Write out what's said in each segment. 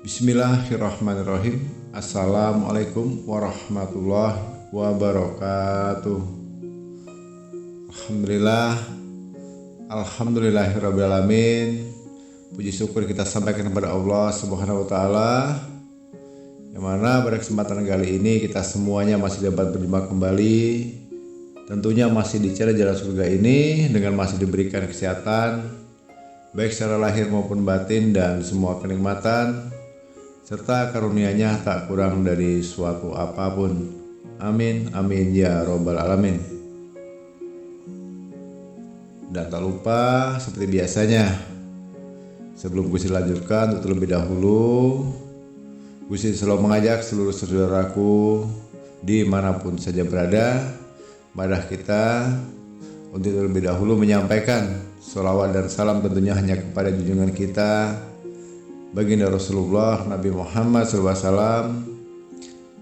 Bismillahirrahmanirrahim. Assalamualaikum warahmatullahi wabarakatuh. Alhamdulillahirrabbilalamin. Puji syukur kita sampaikan kepada Allah Subhanahu wa ta'ala, yang mana pada kesempatan kali ini kita semuanya masih dapat berjumpa kembali. Tentunya masih dicari jalan surga ini dengan masih diberikan kesehatan baik secara lahir maupun batin, dan semua kenikmatan serta karunia-Nya tak kurang dari suatu apapun. Amin, amin ya robbal alamin. Dan tak lupa seperti biasanya, sebelum Gusti lanjutkan, untuk terlebih dahulu Gusti selalu mengajak seluruh saudaraku dimanapun saja berada, marilah kita untuk terlebih dahulu menyampaikan sholawat dan salam tentunya hanya kepada junjungan kita baginda Rasulullah Nabi Muhammad SAW,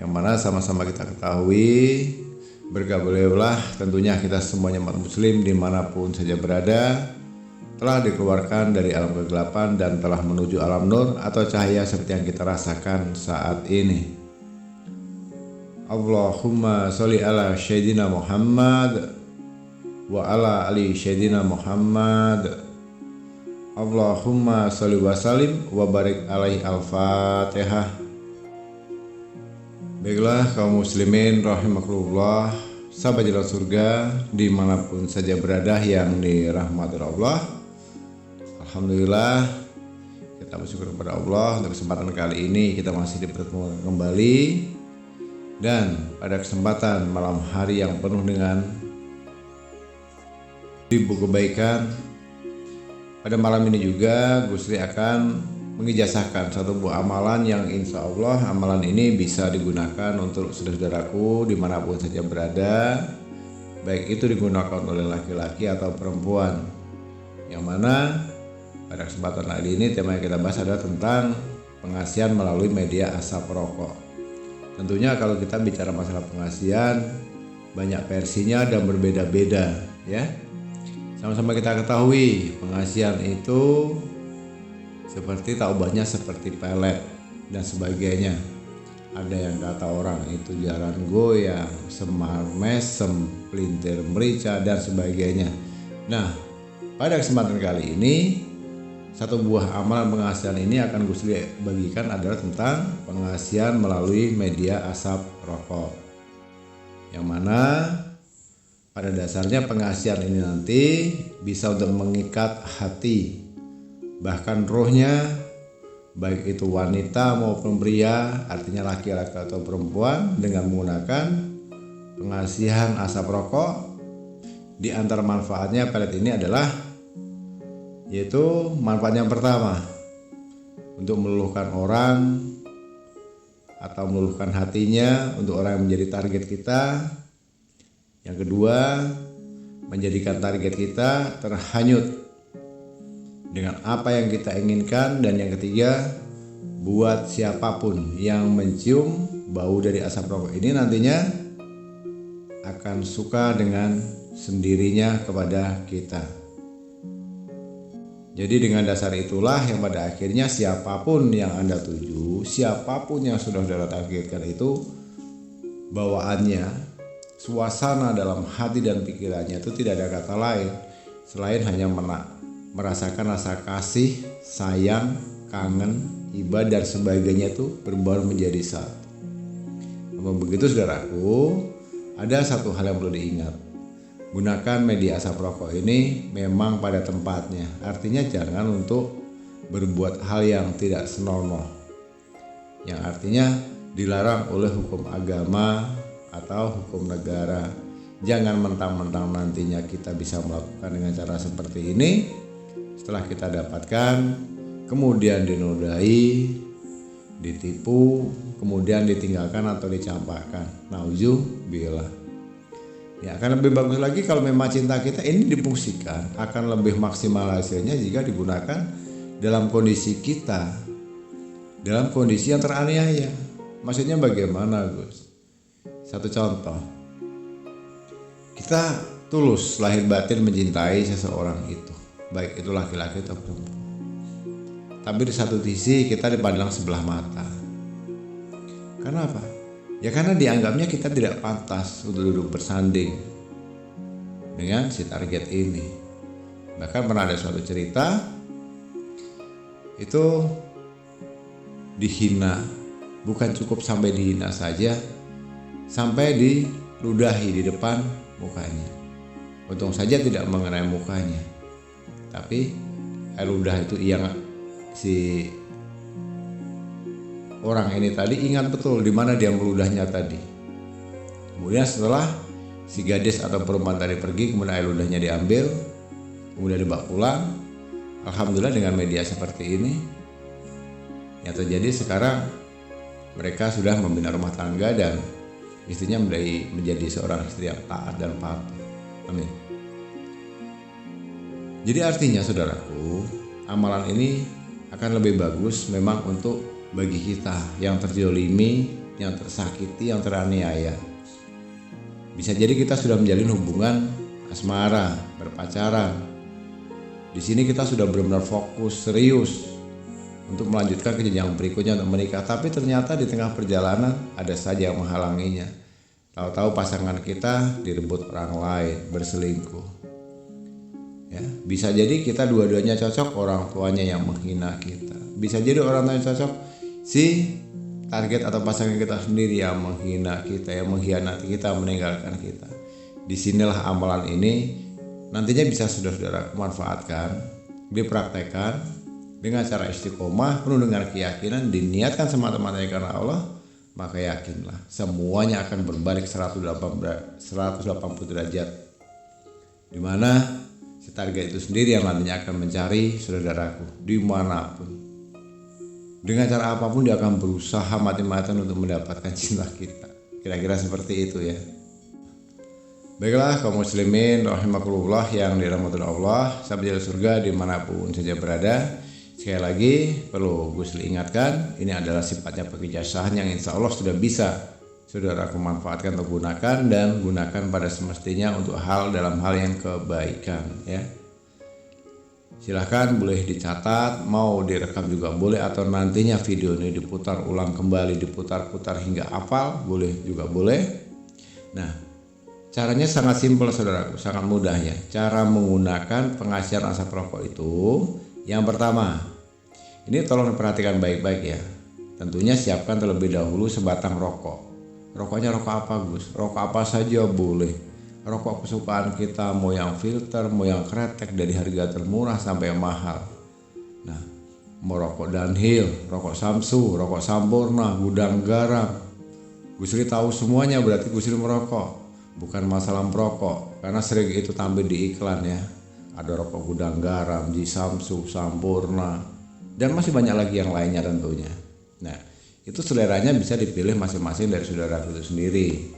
yang mana sama-sama kita ketahui berkah beliaulah tentunya kita semuanya umat muslim dimanapun saja berada telah dikeluarkan dari alam kegelapan dan telah menuju alam nur atau cahaya seperti yang kita rasakan saat ini. Allahumma sholli ala Sayyidina Muhammad wa ala ali Sayyidina Muhammad. Allahumma sholli wa sallim wa barik alaihi. Al-Fatihah. Baiklah kaum muslimin rahimakumullah, sahabat jalan surga dimanapun saja berada yang dirahmati Allah. Alhamdulillah, kita bersyukur kepada Allah untuk kesempatan kali ini kita masih dipertemukan kembali, dan pada kesempatan malam hari yang penuh dengan ribu kebaikan, pada malam ini juga Gusti akan mengijazahkan satu buah amalan yang insya Allah amalan ini bisa digunakan untuk saudara-saudaraku dimanapun saja berada, baik itu digunakan oleh laki-laki atau perempuan. Yang mana pada kesempatan kali ini tema yang kita bahas adalah tentang pengasihan melalui media asap rokok. Tentunya kalau kita bicara masalah pengasihan, banyak versinya dan berbeda-beda ya. Sama-sama kita ketahui pengasihan itu seperti obatnya seperti pelet dan sebagainya. Ada yang kata orang itu jaran goyang, semar mesem, pelintir merica dan sebagainya. Nah, pada kesempatan kali ini satu buah amalan pengasihan ini akan Gusti bagikan adalah tentang pengasihan melalui media asap rokok. Yang mana pada dasarnya pengasihan ini nanti bisa untuk mengikat hati, bahkan rohnya, baik itu wanita maupun pria, artinya laki-laki atau perempuan, dengan menggunakan pengasihan asap rokok. Di antara manfaatnya pelet ini adalah, yaitu manfaat yang pertama, untuk meluluhkan orang atau meluluhkan hatinya untuk orang yang menjadi target kita. Yang kedua, menjadikan target kita terhanyut dengan apa yang kita inginkan. Dan yang ketiga, buat siapapun yang mencium bau dari asap rokok ini nantinya akan suka dengan sendirinya kepada kita. Jadi dengan dasar itulah yang pada akhirnya siapapun yang Anda tuju, siapapun yang sudah Anda targetkan itu, bawaannya, suasana dalam hati dan pikirannya itu tidak ada kata lain selain hanya merasakan rasa kasih, sayang, kangen, iba dan sebagainya itu berbaur menjadi satu. Namun begitu saudaraku, ada satu hal yang perlu diingat. Gunakan media asap rokok ini memang pada tempatnya. Artinya jangan untuk berbuat hal yang tidak senonoh, yang artinya dilarang oleh hukum agama atau hukum negara. Jangan mentang-mentang nantinya kita bisa melakukan dengan cara seperti ini, setelah kita dapatkan kemudian dinodai, ditipu, kemudian ditinggalkan atau dicampakkan. Nauzubillah. Ya, akan lebih bagus lagi kalau memang cinta kita ini difungsikan, akan lebih maksimal hasilnya jika digunakan dalam kondisi kita, dalam kondisi yang teraniaya. Maksudnya bagaimana, Gus? Satu contoh, kita tulus lahir batin mencintai seseorang itu, baik itu laki-laki atau perempuan. Tapi di satu sisi kita dipandang sebelah mata. Kenapa? Ya karena dianggapnya kita tidak pantas untuk duduk bersanding dengan si target ini. Bahkan pernah ada suatu cerita itu dihina, bukan cukup sampai dihina saja, sampai diludahi di depan mukanya. Untung saja tidak mengenai mukanya, tapi air ludah itu yang si orang ini tadi ingat betul di mana dia meludahnya tadi. Kemudian setelah si gadis atau perempuan tadi pergi, kemudian air ludahnya diambil, kemudian dibawa pulang. Alhamdulillah dengan media seperti ini yang terjadi sekarang mereka sudah membina rumah tangga dan istrinya menjadi seorang istri yang taat dan patuh. Amin. Jadi artinya saudaraku, amalan ini akan lebih bagus memang untuk bagi kita yang terzolimi, yang tersakiti, yang teraniaya. Bisa jadi kita sudah menjalin hubungan asmara, berpacaran. Di sini kita sudah benar-benar fokus, serius untuk melanjutkan ke jenjang berikutnya untuk menikah. Tapi ternyata di tengah perjalanan ada saja yang menghalanginya. Tahu-tahu pasangan kita direbut orang lain, berselingkuh. Ya, bisa jadi kita dua-duanya cocok, orang tuanya yang menghina kita. Bisa jadi orang tuanya cocok, si target atau pasangan kita sendiri yang menghina kita, yang mengkhianati kita, meninggalkan kita. Disinilah amalan ini nantinya bisa saudara-saudara manfaatkan, dipraktekkan dengan cara istiqomah, penuh dengan keyakinan, diniatkan semata-mata karena Allah, maka yakinlah semuanya akan berbalik 180 derajat, di mana si target itu sendiri yang nantinya akan mencari saudaraku dimanapun. Dengan cara apapun dia akan berusaha mati-matian untuk mendapatkan cinta kita. Kira-kira seperti itu ya. Baiklah kaum muslimin rahimakumullah yang dirahmati Allah, sahabat jalan surga dimanapun saja berada. Sekali lagi perlu Gus ingatkan, ini adalah sifatnya pekerjaan yang insya Allah sudah bisa saudaraku manfaatkan atau gunakan, dan gunakan pada semestinya untuk dalam hal yang kebaikan ya. Silahkan boleh dicatat, mau direkam juga boleh, atau nantinya video ini diputar ulang kembali, diputar-putar hingga hafal, boleh juga boleh. Nah, caranya sangat simpel saudaraku, sangat mudah ya. Cara menggunakan pengasihan asap rokok itu, yang pertama, ini tolong diperhatikan baik-baik ya. Tentunya siapkan terlebih dahulu sebatang rokok. Rokoknya rokok apa Gus? Rokok apa saja boleh. Rokok kesukaan kita, mau yang filter, mau yang kretek, dari harga termurah sampai yang mahal. Nah, mau rokok Dunhill, rokok Samsu, rokok Sampurna, Gudang Garam. Gusri tahu semuanya, berarti Gusri merokok. Bukan masalah merokok, karena sering itu tampil di iklan ya. Ada rokok Gudang Garam, di Samsu, Sampurna, dan masih banyak lagi yang lainnya tentunya. Nah, itu seleranya bisa dipilih masing-masing dari saudara itu sendiri.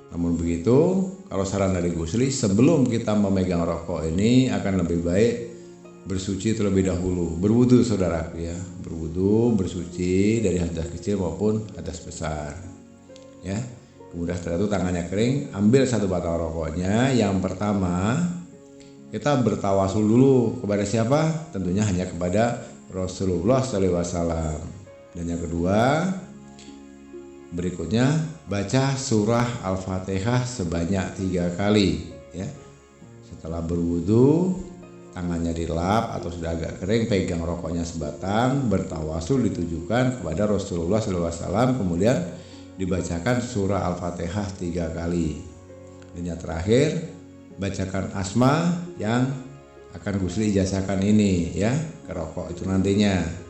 Namun begitu, kalau saran dari Gusli, sebelum kita memegang rokok ini akan lebih baik bersuci terlebih dahulu. Berwudu saudaraku ya, berwudu, bersuci dari hadas kecil maupun hadas besar. Ya, kemudian setelah itu tangannya kering, ambil satu batang rokoknya. Yang pertama, kita bertawasul dulu kepada siapa? Tentunya hanya kepada Rasulullah SAW. Dan yang kedua, berikutnya baca surah Al-Fatihah sebanyak 3 kali ya. Setelah berwudu, tangannya dilap atau sudah agak kering, pegang rokoknya sebatang, bertawasul ditujukan kepada Rasulullah SAW, kemudian dibacakan surah Al-Fatihah 3 kali. Dan yang terakhir, bacakan asma yang akan Gusli ijazahkan ini ya ke rokok itu nantinya.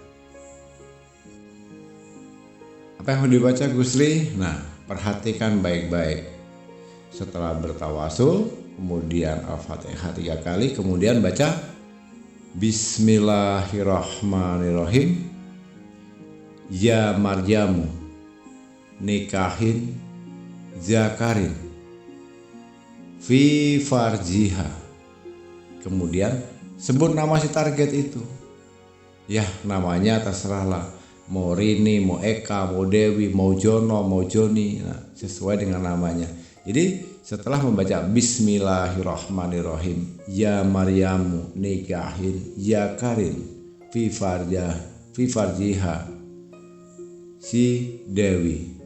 Apa yang dibaca Gusli? Nah, perhatikan baik-baik. Setelah bertawasul, kemudian Al-Fatihah 3 kali, kemudian baca Bismillahirrahmanirrahim. Ya Maryamu, nikahin Zakarin, fi farjiha. Kemudian sebut nama si target itu. Ya, namanya terserahlah. Mau Rini, mau Eka, mau Dewi, mau Jono, mau Joni. Nah, sesuai dengan namanya. Jadi setelah membaca Bismillahirrahmanirrahim, ya Maryamu nikahin ya Karin fi farjiha si Dewi.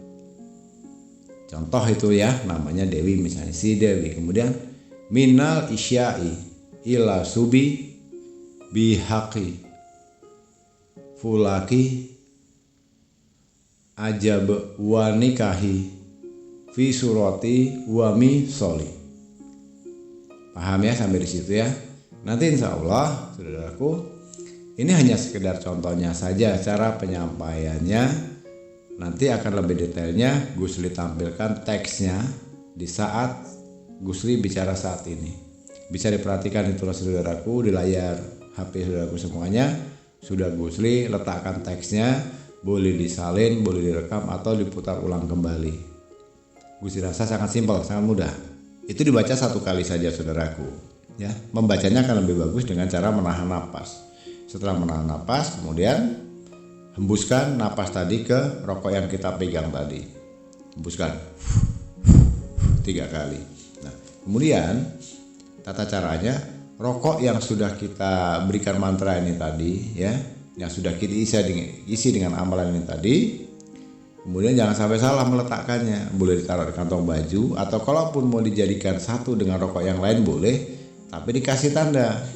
Contoh itu ya, namanya Dewi misalnya, si Dewi. Kemudian minal isya'i ila subi bihaqi fulaki ajab wa nikahi fi surati wa mi soli. Paham ya sampai di situ ya. Nanti insya Allah saudaraku, ini hanya sekedar contohnya saja, cara penyampaiannya. Nanti akan lebih detailnya Gusli tampilkan teksnya di saat Gusli bicara saat ini. Bisa diperhatikan itulah saudaraku di layar HP saudaraku semuanya. Sudah Gusli letakkan teksnya, boleh disalin, boleh direkam atau diputar ulang kembali. Gusli rasa sangat simpel, sangat mudah. Itu dibaca satu kali saja saudaraku. Ya, membacanya akan lebih bagus dengan cara menahan napas. Setelah menahan napas, kemudian hembuskan napas tadi ke rokok yang kita pegang tadi. Hembuskan 3 kali. Nah, kemudian tata caranya, rokok yang sudah kita berikan mantra ini tadi ya, yang sudah kita isi dengan amalan ini tadi, kemudian jangan sampai salah meletakkannya. Boleh ditaruh di kantong baju, atau kalaupun mau dijadikan satu dengan rokok yang lain boleh, tapi dikasih tanda.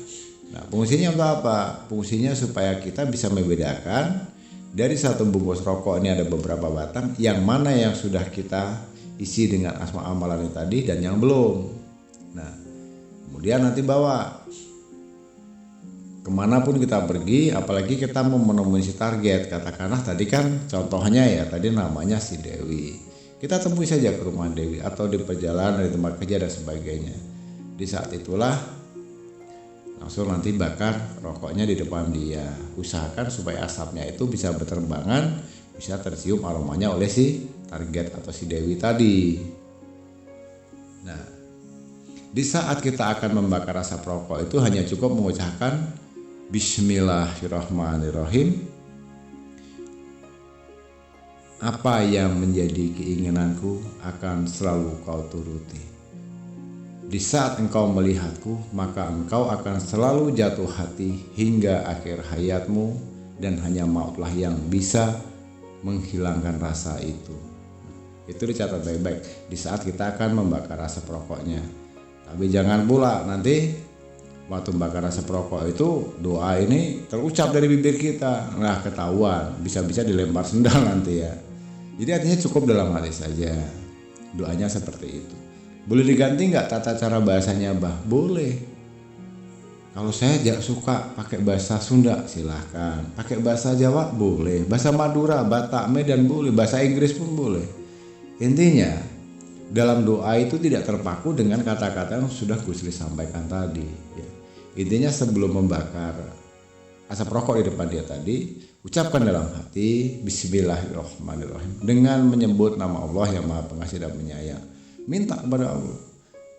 Nah, fungsinya untuk apa? Fungsinya supaya kita bisa membedakan dari satu bungkus rokok ini ada beberapa batang, yang mana yang sudah kita isi dengan asma amalan ini tadi dan yang belum. Nah, kemudian nanti bawa kemanapun kita pergi, apalagi kita mau menemui si target. Katakanlah tadi kan contohnya ya, tadi namanya si Dewi. Kita temui saja ke rumah Dewi atau di perjalanan, di tempat kerja dan sebagainya. Di saat itulah langsung nanti bakar rokoknya di depan dia. Usahakan supaya asapnya itu bisa berterbangan, bisa tercium aromanya oleh si target atau si Dewi tadi. Nah, di saat kita akan membakar asap rokok itu hanya cukup mengucapkan Bismillahirrahmanirrahim. Apa yang menjadi keinginanku akan selalu kau turuti. Di saat engkau melihatku, maka engkau akan selalu jatuh hati hingga akhir hayatmu, dan hanya mautlah yang bisa menghilangkan rasa itu. Itu dicatat baik-baik di saat kita akan membakar asap rokoknya. Tapi jangan pula nanti waktu membakar asap rokok itu doa ini terucap dari bibir kita, nah ketahuan, bisa-bisa dilempar sendal nanti ya. Jadi artinya cukup dalam hati saja, doanya seperti itu. Boleh diganti nggak tata cara bahasanya, Bah? Boleh. Kalau saya tidak suka pakai bahasa Sunda, silahkan. Pakai bahasa Jawa boleh. Bahasa Madura, Batak, Medan boleh. Bahasa Inggris pun boleh. Intinya dalam doa itu tidak terpaku dengan kata-kata yang sudah Gusli sampaikan tadi. Ya. Intinya sebelum membakar asap rokok di depan dia tadi, ucapkan dalam hati Bismillahirrahmanirrahim dengan menyebut nama Allah yang Maha Pengasih dan Penyayang. Minta kepada Allah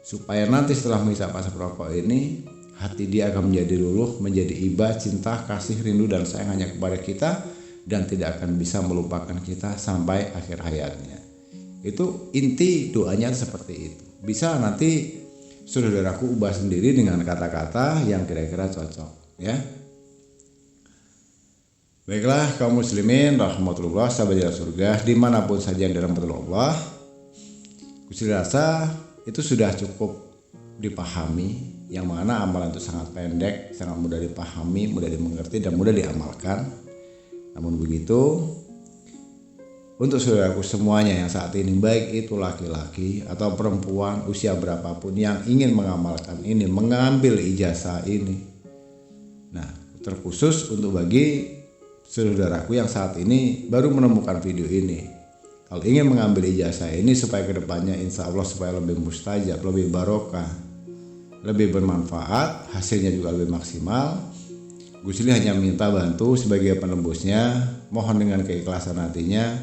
supaya nanti setelah menghisap asap rokok ini, hati dia akan menjadi luluh, menjadi iba, cinta, kasih, rindu dan sayang hanya kepada kita, dan tidak akan bisa melupakan kita sampai akhir hayatnya. Itu inti doanya seperti itu. Bisa nanti saudaraku ubah sendiri dengan kata-kata yang kira-kira cocok ya. Baiklah kaum muslimin rahmatullah, sahabat surga dimanapun saja yang dirahmati Allah, Gusli rasa itu sudah cukup dipahami, yang mana amalan itu sangat pendek, sangat mudah dipahami, mudah dimengerti dan mudah diamalkan. Namun begitu, untuk saudaraku semuanya yang saat ini, baik itu laki-laki atau perempuan usia berapapun yang ingin mengamalkan ini, mengambil ijazah ini, nah terkhusus untuk bagi saudaraku yang saat ini baru menemukan video ini, kalau ingin mengambil ijazah ini supaya kedepannya insya Allah supaya lebih mustajab, lebih barokah, lebih bermanfaat, hasilnya juga lebih maksimal, Gusli hanya minta bantu sebagai penembusnya. Mohon dengan keikhlasan hatinya,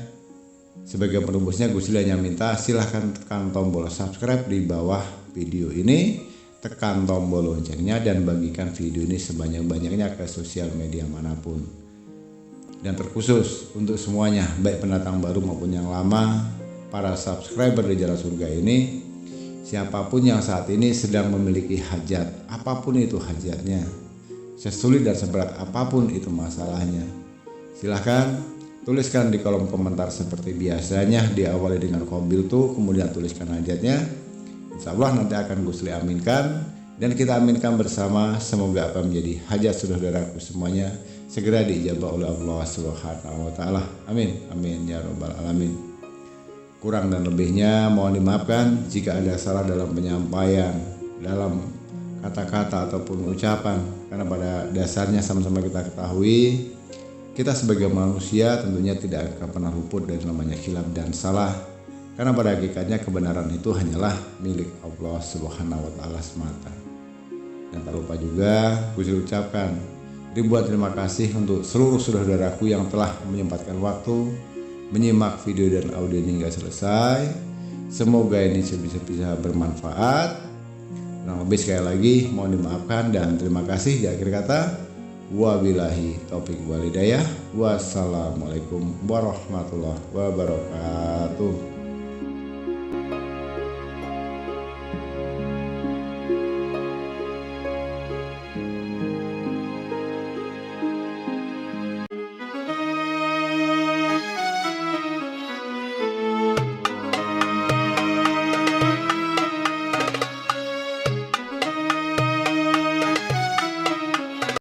sebagai penembusnya Gusli hanya minta silahkan tekan tombol subscribe di bawah video ini, tekan tombol loncengnya dan bagikan video ini sebanyak-banyaknya ke sosial media manapun. Dan terkhusus untuk semuanya, baik pendatang baru maupun yang lama, para subscriber di Jalan Surga ini, siapapun yang saat ini sedang memiliki hajat, apapun itu hajatnya, sesulit dan seberat apapun itu masalahnya, silahkan tuliskan di kolom komentar seperti biasanya, diawali dengan qabil tuh, kemudian tuliskan hajatnya. Insya Allah nanti akan Gusli aminkan dan kita aminkan bersama. Semoga apa menjadi hajat saudaraku semuanya segera diijabah oleh Allah Subhanahu wa taala. Amin. Amin ya rabbal alamin. Kurang dan lebihnya mohon dimaafkan jika ada salah dalam penyampaian, dalam kata-kata ataupun ucapan, karena pada dasarnya sama-sama kita ketahui kita sebagai manusia tentunya tidak akan pernah luput dari namanya khilaf dan salah, karena pada hakikatnya kebenaran itu hanyalah milik Allah Subhanahu wa taala semata. Dan tak lupa juga Gusli ucapkan ribuan terima kasih untuk seluruh saudaraku yang telah menyempatkan waktu menyimak video dan audio ini hingga selesai. Semoga ini bisa bermanfaat. Nah, lebih sekali lagi mohon dimaafkan dan terima kasih. Di akhir kata, wabillahi taufik walhidayah. Wassalamualaikum warahmatullahi wabarakatuh.